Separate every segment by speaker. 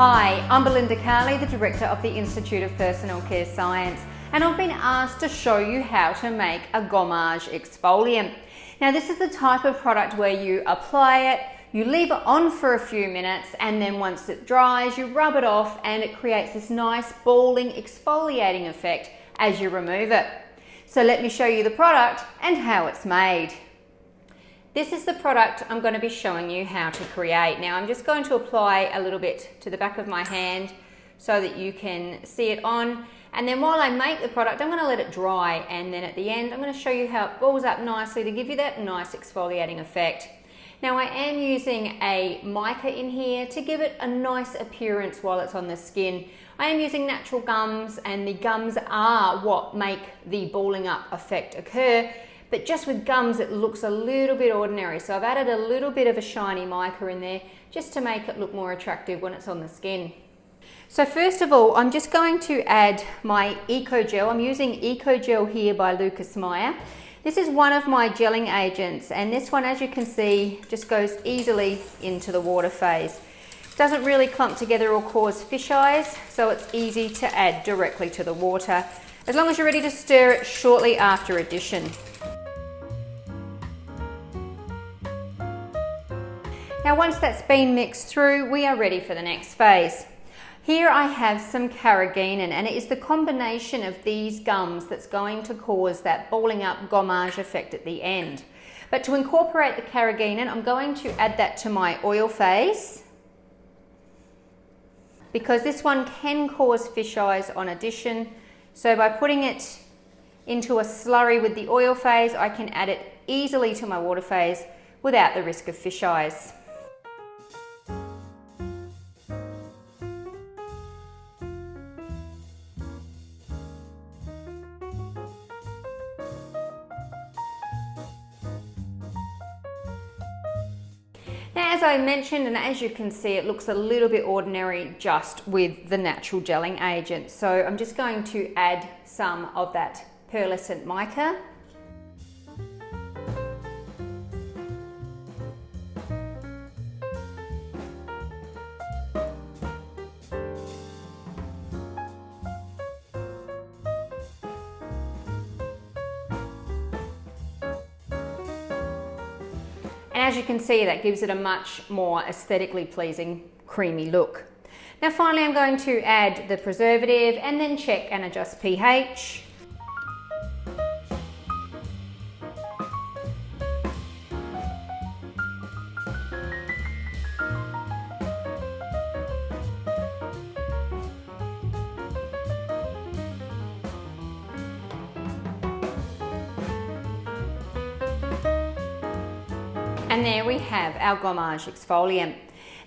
Speaker 1: Hi, I'm Belinda, the Director of the Institute of Personal Care Science, and I've been asked to show you how to make a Gommage exfoliant. Now this is the type of product where you apply it, you leave it on for a few minutes, and then once it dries, you rub it off and it creates this nice balling exfoliating effect as you remove it. So let me show you the product and how it's made. This is the product I'm going to be showing you how to create. Now I'm just going to apply a little bit to the back of my hand so that you can see it on, and then while I make the product I'm going to let it dry, and then at the end I'm going to show you how it balls up nicely to give you that nice exfoliating effect. Now I am using a mica in here to give it a nice appearance while it's on the skin. I am using natural gums, and the gums are what make the balling up effect occur. But just with gums it looks a little bit ordinary, so I've added a little bit of a shiny mica in there just to make it look more attractive when it's on the skin. So first of all, I'm just going to add my Eco Gel. I'm using Eco Gel here by Lucas Meyer. This is one of my gelling agents, and this one, as you can see, just goes easily into the water phase. Doesn't really clump together or cause fish eyes, so it's easy to add directly to the water, as long as you're ready to stir it shortly after addition. Now once that's been mixed through, we are ready for the next phase. Here I have some carrageenan, and it is the combination of these gums that's going to cause that balling up gommage effect at the end. But to incorporate the carrageenan, I'm going to add that to my oil phase, because this one can cause fish eyes on addition. So by putting it into a slurry with the oil phase, I can add it easily to my water phase without the risk of fish eyes. Now, as I mentioned, and as you can see, it looks a little bit ordinary just with the natural gelling agent. So I'm just going to add some of that pearlescent mica. And as you can see, that gives it a much more aesthetically pleasing creamy look. Now finally I'm going to add the preservative and then check and adjust pH. And there we have our Gommage exfoliant.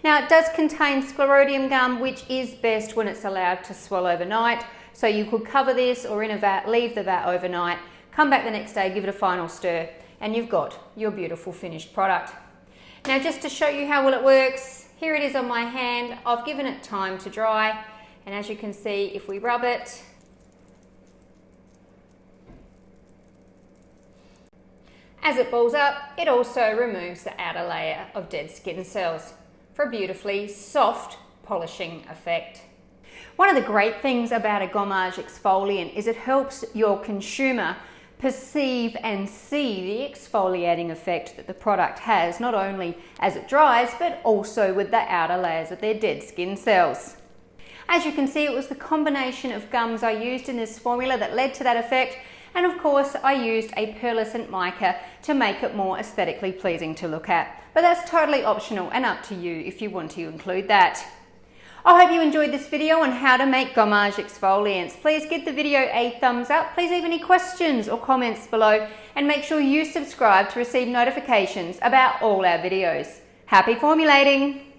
Speaker 1: Now it does contain sclerotium gum, which is best when it's allowed to swell overnight. So you could cover this or in a vat, leave the vat overnight, come back the next day, give it a final stir, and you've got your beautiful finished product. Now just to show you how well it works, here it is on my hand. I've given it time to dry, and as you can see, if we rub it, as it balls up, it also removes the outer layer of dead skin cells for a beautifully soft polishing effect. One of the great things about a Gommage exfoliant is it helps your consumer perceive and see the exfoliating effect that the product has, not only as it dries, but also with the outer layers of their dead skin cells. As you can see, it was the combination of gums I used in this formula that led to that effect. And of course I used a pearlescent mica to make it more aesthetically pleasing to look at. But that's totally optional and up to you if you want to include that. I hope you enjoyed this video on how to make Gommage exfoliants. Please give the video a thumbs up. Please leave any questions or comments below, and make sure you subscribe to receive notifications about all our videos. Happy formulating!